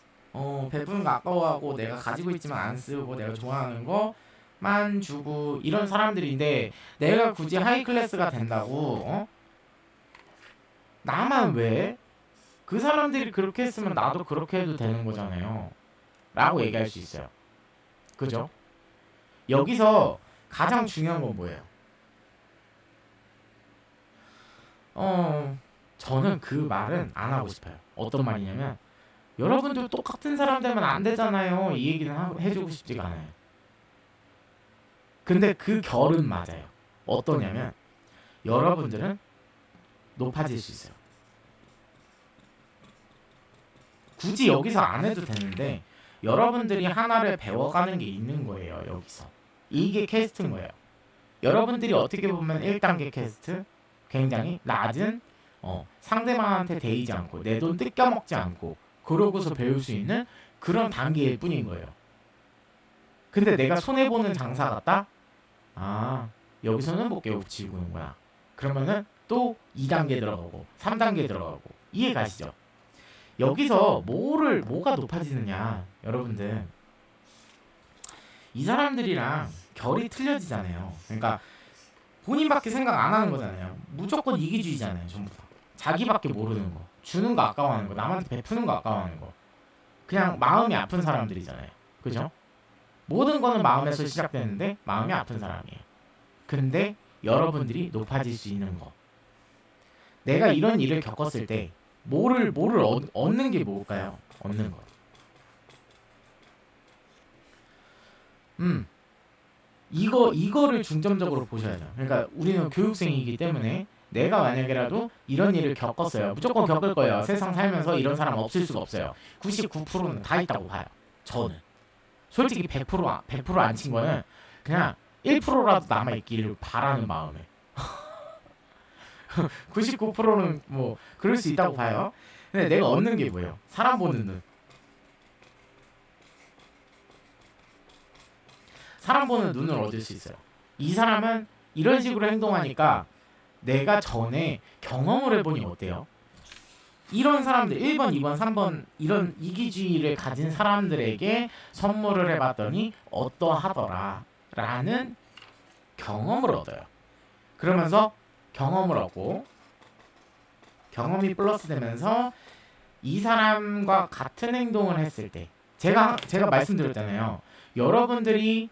S1: 베푸는 거 아까워하고 내가 가지고 있지만 안 쓰고 내가 좋아하는 거만 주고 이런 사람들인데 내가 굳이 하이 클래스가 된다고 나만 왜? 그 사람들이 그렇게 했으면 나도 그렇게 해도 되는 거잖아요. 라고 얘기할 수 있어요. 그죠? 여기서 가장 중요한 건 뭐예요? 저는 그 말은 안 하고 싶어요. 어떤 말이냐면 여러분들 똑같은 사람 되면 안 되잖아요. 이 얘기는 해주고 싶지가 않아요. 근데 그 결은 맞아요. 어떠냐면 여러분들은 높아질 수 있어요. 굳이 여기서 안 해도 되는데 여러분들이 하나를 배워가는 게 있는 거예요. 여기서 이게 캐스트인 거예요. 여러분들이 어떻게 보면 1단계 캐스트, 굉장히 낮은 상대방한테 대이지 않고 내 돈 뜯겨먹지 않고 그러고서 배울 수 있는 그런 단계일 뿐인 거예요. 근데 내가 손해보는 장사 같다? 여기서는 못 깨우치고는구나. 그러면은 또 2단계 들어가고 3단계 들어가고. 이해 가시죠? 여기서 뭐가 높아지느냐, 여러분들 이 사람들이랑 결이 틀려지잖아요. 그러니까 본인밖에 생각 안 하는 거잖아요. 무조건 이기주의잖아요. 전부 다 자기밖에 모르는 거, 주는 거 아까워하는 거, 남한테 베푸는 거 아까워하는 거. 그냥 마음이 아픈 사람들이잖아요. 그죠? 모든 거는 마음에서 시작되는데 마음이 아픈 사람이에요. 근데 여러분들이 높아질 수 있는 거, 내가 이런 일을 겪었을 때 뭐를 얻는 게 뭘까요? 얻는 거. 이거를 중점적으로 보셔야죠. 그러니까 우리는 교육생이기 때문에 내가 만약에라도 이런 일을 겪었어요. 무조건 겪을 거예요. 세상 살면서 이런 사람 없을 수가 없어요. 99%는 다 있다고 봐요. 저는 솔직히 100% 안 친 거는 그냥 1%라도 남아있기를 바라는 마음에 99%는 뭐 그럴 수 있다고 봐요. 근데 내가 얻는 게 뭐예요? 사람 보는 눈. 사람 보는 눈을 얻을 수 있어요. 이 사람은 이런 식으로 행동하니까 내가 전에 경험을 해보니 어때요? 이런 사람들 1번, 2번, 3번 이런 이기주의를 가진 사람들에게 선물을 해봤더니 어떠하더라 라는 경험을 얻어요. 그러면서 경험을 얻고 경험이 플러스 되면서 이 사람과 같은 행동을 했을 때 제가 말씀드렸잖아요. 여러분들이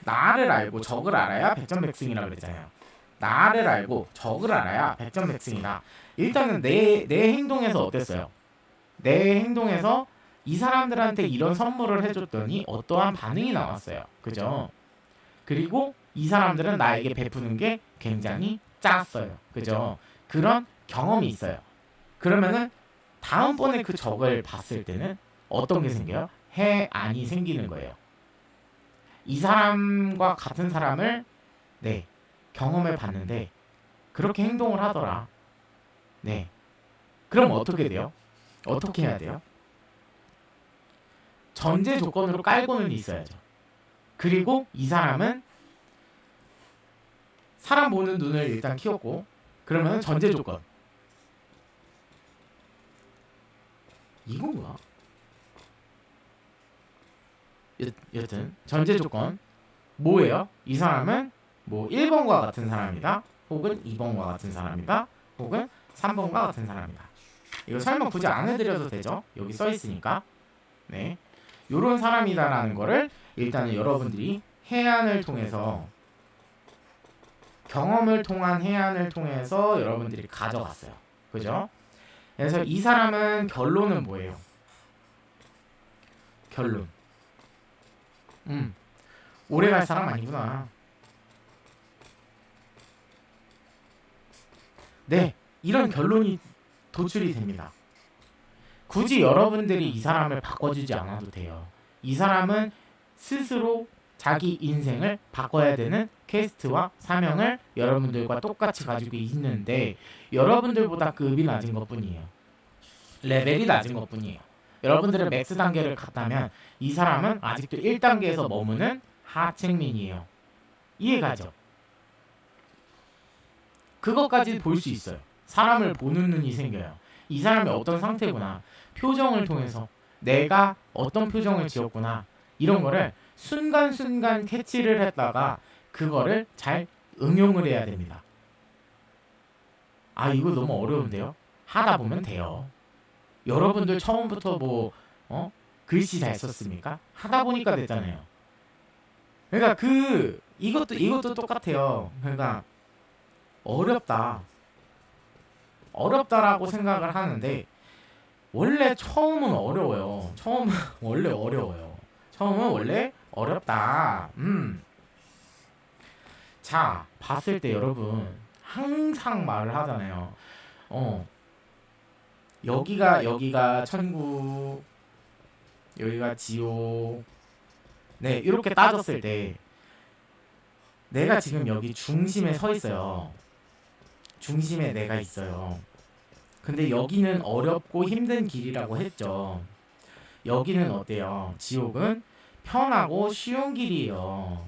S1: 나를 알고 적을 알아야 백전백승이라고 그랬잖아요. 나를 알고 적을 알아야 백전백승이다. 일단은 내 행동에서 어땠어요? 내 행동에서 이 사람들한테 이런 선물을 해줬더니 어떠한 반응이 나왔어요. 그죠? 그리고 이 사람들은 나에게 베푸는 게 굉장히 짰어요. 그죠? 그런 경험이 있어요. 그러면은 다음번에 그 적을 봤을 때는 어떤 게 생겨요? 해안이 생기는 거예요. 이 사람과 같은 사람을 네 경험해 봤는데 그렇게 행동을 하더라. 네. 그럼 어떻게 돼요? 어떻게 해야 돼요? 전제 조건으로 깔고는 있어야죠. 그리고 이 사람은 사람 보는 눈을 일단 키웠고 그러면 전제 조건 이건가? 여튼 전제 조건 뭐예요? 이 사람은 뭐 1번과 같은 사람이다 혹은 2번과 같은 사람이다 혹은 3번과 같은 사람이다. 이거 설명 굳이 안 해드려도 되죠? 여기 써 있으니까. 네, 요런 사람이다라는 거를 일단은 여러분들이 해안을 통해서 경험을 통한 해안을 통해서 여러분들이 가져갔어요. 그죠? 그래서 이 사람은 결론은 뭐예요? 결론. 오래 갈 사람 아니구나. 네, 이런 결론이 도출이 됩니다. 굳이 여러분들이 이 사람을 바꿔주지 않아도 돼요. 이 사람은 스스로 자기 인생을 바꿔야 되는 퀘스트와 사명을 여러분들과 똑같이 가지고 있는데 여러분들보다 급이 낮은 것뿐이에요. 레벨이 낮은 것뿐이에요. 여러분들은 맥스 단계를 갔다면 이 사람은 아직도 1단계에서 머무는 하층민이에요. 이해가죠? 그것까지 볼 수 있어요. 사람을 보는 눈이 생겨요. 이 사람이 어떤 상태구나. 표정을 통해서 내가 어떤 표정을 지었구나. 이런 거를 순간순간 캐치를 했다가 그거를 잘 응용을 해야 됩니다. 아, 이거 너무 어려운데요? 하다 보면 돼요. 여러분들 처음부터 글씨 잘 썼습니까? 하다 보니까 됐잖아요. 그러니까 이것도 똑같아요. 그러니까 어렵다라고 생각을 하는데 원래 처음은 어려워요. 처음은 원래 어려워요. 처음은 원래 어렵다. 자, 봤을 때 여러분 항상 말을 하잖아요. 여기가 천국, 여기가 지옥. 네, 이렇게 따졌을 때 내가 지금 여기 중심에 서 있어요. 중심에 내가 있어요. 근데 여기는 어렵고 힘든 길이라고 했죠. 여기는 어때요? 지옥은 편하고 쉬운 길이에요.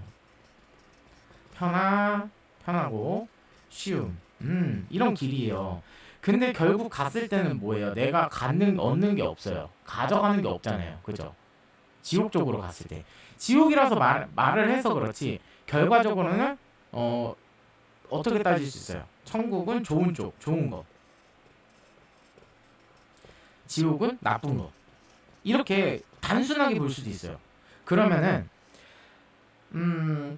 S1: 편하고 쉬움. 이런 길이에요. 근데 결국 갔을 때는 뭐예요? 내가 얻는 게 없어요. 가져가는 게 없잖아요. 그죠? 지옥 쪽으로 갔을 때. 지옥이라서 말을 해서 그렇지 결과적으로는 어떻게 따질 수 있어요? 천국은 좋은 쪽, 좋은 거. 지옥은 나쁜 거. 이렇게 단순하게 볼 수도 있어요. 그러면은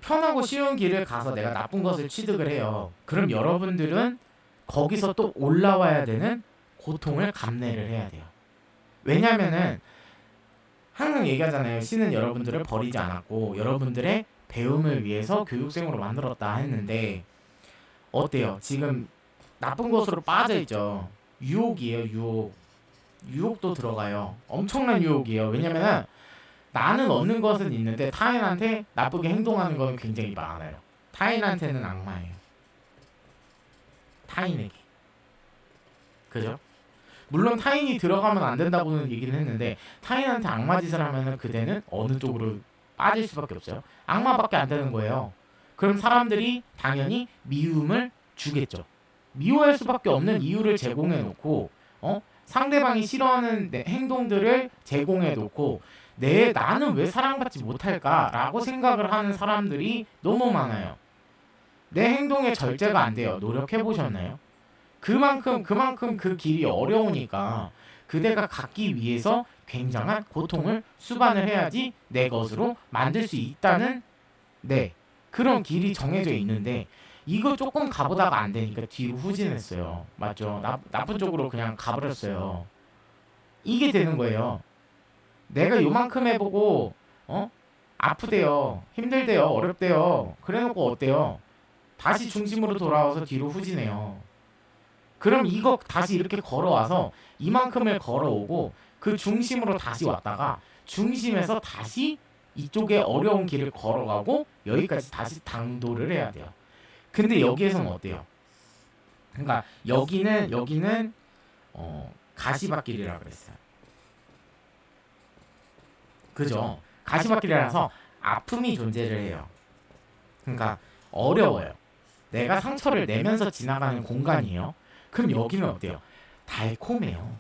S1: 편하고 쉬운 길을 가서 내가 나쁜 것을 취득을 해요. 그럼 여러분들은 거기서 또 올라와야 되는 고통을 감내를 해야 돼요. 왜냐면은 항상 얘기하잖아요. 신은 여러분들을 버리지 않았고 여러분들의 배움을 위해서 교육생으로 만들었다 했는데 어때요? 지금 나쁜 것으로 빠져있죠. 유혹이에요. 유혹도 들어가요. 엄청난 유혹이에요. 왜냐면은 나는 얻는 것은 있는데 타인한테 나쁘게 행동하는 건 굉장히 많아요. 타인한테는 악마예요. 타인에게. 그죠? 물론 타인이 들어가면 안 된다고는 얘기를 했는데 타인한테 악마 짓을 하면은 그대는 어느 쪽으로 빠질 수밖에 없어요. 악마밖에 안 되는 거예요. 그럼 사람들이 당연히 미움을 주겠죠. 미워할 수밖에 없는 이유를 제공해 놓고 상대방이 싫어하는 행동들을 제공해 놓고 나는 왜 사랑받지 못할까라고 생각을 하는 사람들이 너무 많아요. 내 행동에 절제가 안 돼요. 노력해 보셨나요? 그만큼 그 길이 어려우니까 그대가 갖기 위해서 굉장한 고통을 수반을 해야지 내 것으로 만들 수 있다는 그런 길이 정해져 있는데 이거 조금 가보다가 안 되니까 뒤로 후진했어요. 맞죠? 나쁜 쪽으로 그냥 가버렸어요. 이게 되는 거예요. 내가 요만큼 해보고 아프대요, 힘들대요, 어렵대요. 그래놓고 어때요? 다시 중심으로 돌아와서 뒤로 후진해요. 그럼 이거 다시 이렇게 걸어와서 이만큼을 걸어오고 그 중심으로 다시 왔다가 중심에서 다시 이쪽에 어려운 길을 걸어가고 여기까지 다시 당도를 해야 돼요. 근데 여기에서는 어때요? 그러니까 여기는 가시밭길이라 그랬어요. 그죠? 가시밭길이라서 아픔이 존재를 해요. 그러니까 어려워요. 내가 상처를 내면서 지나가는 공간이에요. 그럼 여기는 어때요? 달콤해요.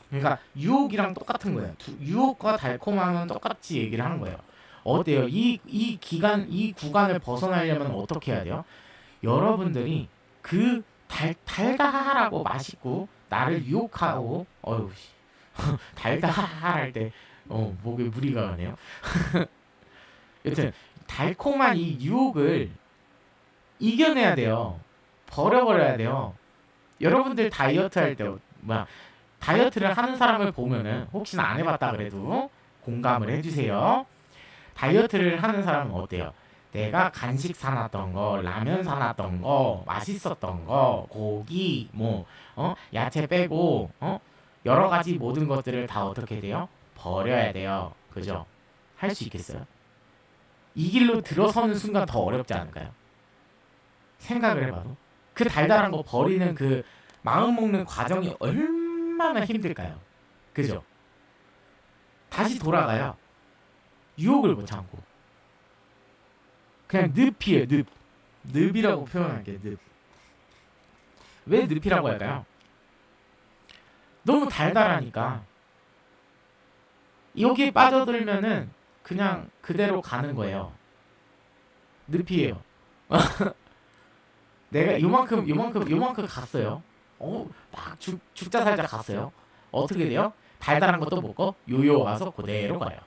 S1: 그러니까 유혹이랑 똑같은 거예요. 유혹과 달콤함은 똑같이 얘기를 하는 거예요. 어때요? 이 구간을 벗어나려면 어떻게 해야 돼요? 여러분들이 그 달달하고 맛있고 나를 유혹하고 달달할 때 목에 무리가 가네요. 여튼 달콤한 이 유혹을 이겨내야 돼요. 버려버려야 돼요. 여러분들 다이어트 할 때 다이어트를 하는 사람을 보면은 혹시나 안 해봤다 그래도 공감을 해주세요. 다이어트를 하는 사람은 어때요? 내가 간식 사놨던 거, 라면 사놨던 거, 맛있었던 거, 고기, 야채 빼고, 여러 가지 모든 것들을 다 어떻게 돼요? 버려야 돼요. 그죠? 할 수 있겠어요? 이 길로 들어서는 순간 더 어렵지 않을까요? 생각을 해봐도. 그 달달한 거 버리는 그 마음 먹는 과정이 얼마나 힘들까요? 그죠? 다시 돌아가요. 유혹을 못 참고. 그냥 늪이에요, 늪. 늪이라고 표현할게요, 늪. 왜 늪이라고 할까요? 너무 달달하니까. 여기에 빠져들면은 그냥 그대로 가는 거예요. 늪이에요. 내가 요만큼 갔어요. 막 죽자 살자 갔어요. 어떻게 돼요? 달달한 것도 먹고 요요 와서 그대로 가요.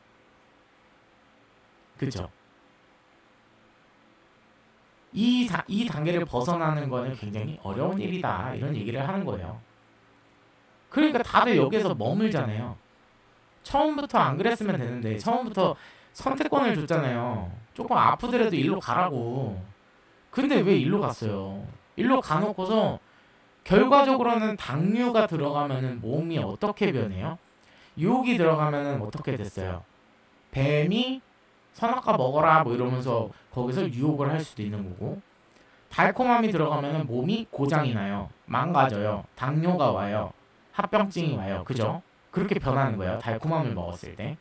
S1: 그쵸? 이 단계를 벗어나는 거는 굉장히 어려운 일이다. 이런 얘기를 하는 거예요. 그러니까 다들 여기에서 머물잖아요. 처음부터 안 그랬으면 되는데 처음부터 선택권을 줬잖아요. 조금 아프더라도 일로 가라고. 근데 왜 일로 갔어요? 일로 가놓고서 결과적으로는 당류가 들어가면은 몸이 어떻게 변해요? 유혹이 들어가면은 어떻게 됐어요? 뱀이 선악과 먹어라 이러면서 거기서 유혹을 할 수도 있는 거고, 달콤함이 들어가면은 몸이 고장이 나요. 망가져요. 당뇨가 와요. 합병증이 와요. 그죠? 그렇게 변하는 거예요. 달콤함을 먹었을 때.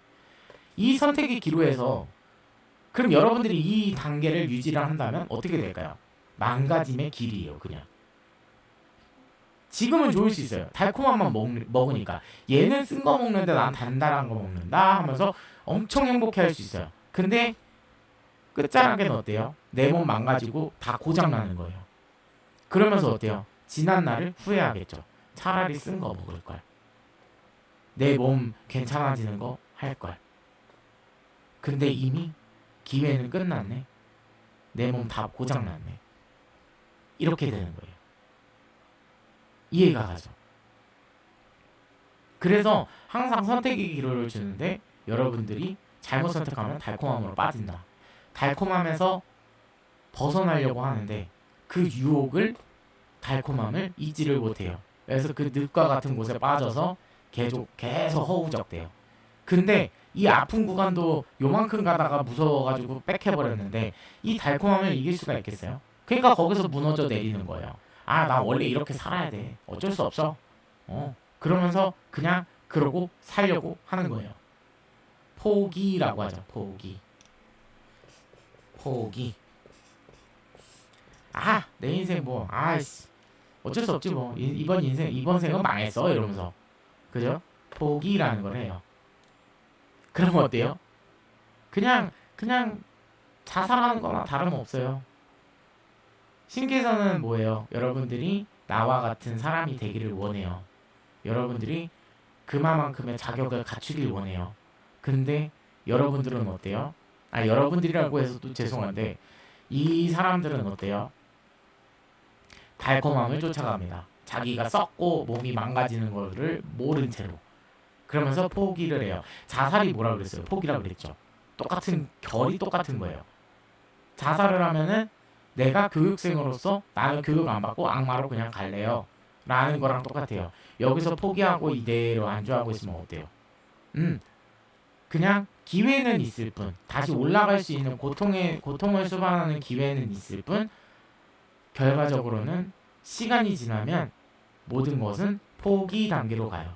S1: 이 선택의 기로에서 그럼 여러분들이 이 단계를 유지를 한다면 어떻게 될까요? 망가짐의 길이에요. 그냥. 지금은 좋을 수 있어요. 달콤함만 먹으니까. 얘는 쓴 거 먹는데 난 달달한 거 먹는다 하면서 엄청 행복해할 수 있어요. 근데 끝자락에는 어때요? 내 몸 망가지고 다 고장나는 거예요. 그러면서 어때요? 지난 날을 후회하겠죠. 차라리 쓴 거 먹을 걸. 내 몸 괜찮아지는 거 할 걸. 근데 이미 기회는 끝났네. 내 몸 다 고장났네. 이렇게 되는 거예요. 이해가 가죠. 그래서 항상 선택의 기로를 주는데 여러분들이 잘못 선택하면 달콤함으로 빠진다. 달콤함에서 벗어나려고 하는데 그 유혹을, 달콤함을 잊지를 못해요. 그래서 그 늪과 같은 곳에 빠져서 계속 허우적대요. 근데 이 아픈 구간도 요만큼 가다가 무서워가지고 빽해버렸는데 이 달콤함을 이길 수가 있겠어요? 그러니까 거기서 무너져 내리는 거예요. 나 원래 이렇게 살아야 돼. 어쩔 수 없어. 그러면서 그냥 그러고 살려고 하는 거예요. 포기라고 하죠. 포기. 내 인생 뭐 아이씨 어쩔 수 없지 뭐 이번 생은 망했어 이러면서 그죠? 포기라는 걸 해요. 그러면 어때요? 그냥 자살하는 거나 다름없어요. 신께서는 뭐예요? 여러분들이 나와 같은 사람이 되기를 원해요. 여러분들이 그만큼의 자격을 갖추길 원해요. 근데 여러분들은 어때요? 여러분들이라고 해서 또 죄송한데 이 사람들은 어때요? 달콤함을 쫓아갑니다. 자기가 썩고 몸이 망가지는 거를 모른 채로. 그러면서 포기를 해요. 자살이 뭐라 그랬어요? 포기라 그랬죠. 결이 똑같은 거예요. 자살을 하면은 내가 교육생으로서 나는 교육 안 받고 악마로 그냥 갈래요. 라는 거랑 똑같아요. 여기서 포기하고 이대로 안주하고 있으면 어때요? 그냥 기회는 있을 뿐, 다시 올라갈 수 있는 고통을 수반하는 기회는 있을 뿐, 결과적으로는 시간이 지나면 모든 것은 포기 단계로 가요.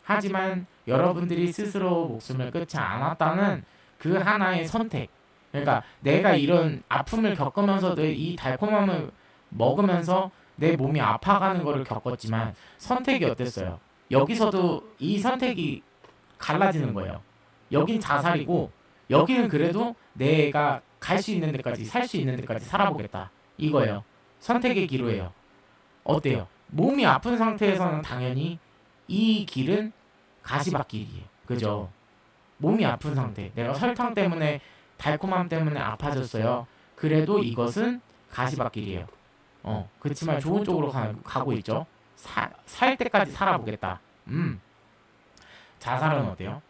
S1: 하지만 여러분들이 스스로 목숨을 끊지 않았다는 그 하나의 선택. 그러니까 내가 이런 아픔을 겪으면서도 이 달콤함을 먹으면서 내 몸이 아파가는 거를 겪었지만 선택이 어땠어요? 여기서도 이 선택이 갈라지는 거예요. 여긴 자살이고 여기는 그래도 내가 갈 수 있는 데까지 살 수 있는 데까지 살아보겠다. 이거예요. 선택의 기로예요. 어때요? 몸이 아픈 상태에서는 당연히 이 길은 가시밭길이에요. 그죠? 몸이 아픈 상태. 내가 설탕 때문에 달콤함 때문에 아파졌어요. 그래도 이것은 가시밭길이에요. 그렇지만 좋은 쪽으로 가고 있죠. 살 때까지 살아보겠다. 자살은 어때요?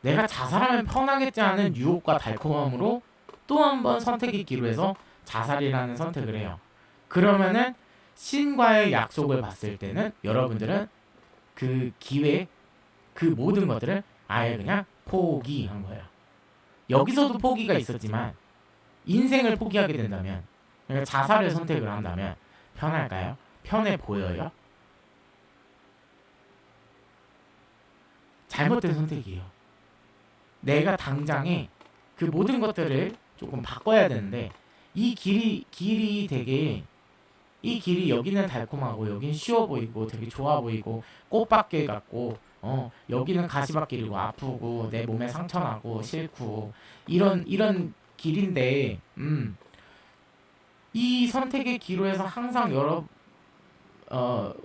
S1: 내가 자살하면 편하겠지 하는 유혹과 달콤함으로 또 한 번 선택의 기로에서 자살이라는 선택을 해요. 그러면은 신과의 약속을 봤을 때는 여러분들은 그 기회, 그 모든 것들을 아예 그냥 포기한 거예요. 여기서도 포기가 있었지만 인생을 포기하게 된다면, 그러니까 자살을 선택을 한다면 편할까요? 편해 보여요? 잘못된 선택이에요. 내가 당장에 그 모든 것들을 조금 바꿔야 되는데 이 길이 되게 이 길이 여기는 달콤하고 여기는 쉬워 보이고 되게 좋아 보이고 꽃밭길 같고 여기는 가시밭길이고 아프고 내 몸에 상처나고 싫고 이런 길인데 이 선택의 기로에서 항상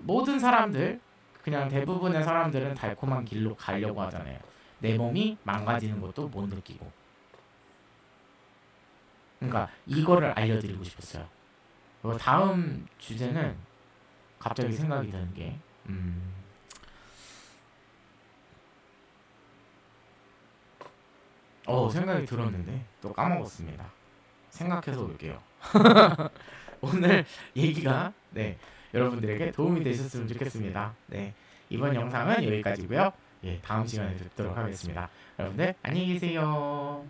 S1: 모든 사람들 그냥 대부분의 사람들은 달콤한 길로 가려고 하잖아요. 내 몸이 망가지는 것도 못 느끼고. 그러니까 이거를 알려드리고 싶었어요. 다음 주제는 갑자기 생각이 드는 게 생각이 들었는데 또 까먹었습니다. 생각해서 올게요. 오늘 얘기가 여러분들에게 도움이 되셨으면 좋겠습니다. 이번 영상은 여기까지고요. 다음 시간에 뵙도록 하겠습니다. 여러분들 안녕히 계세요.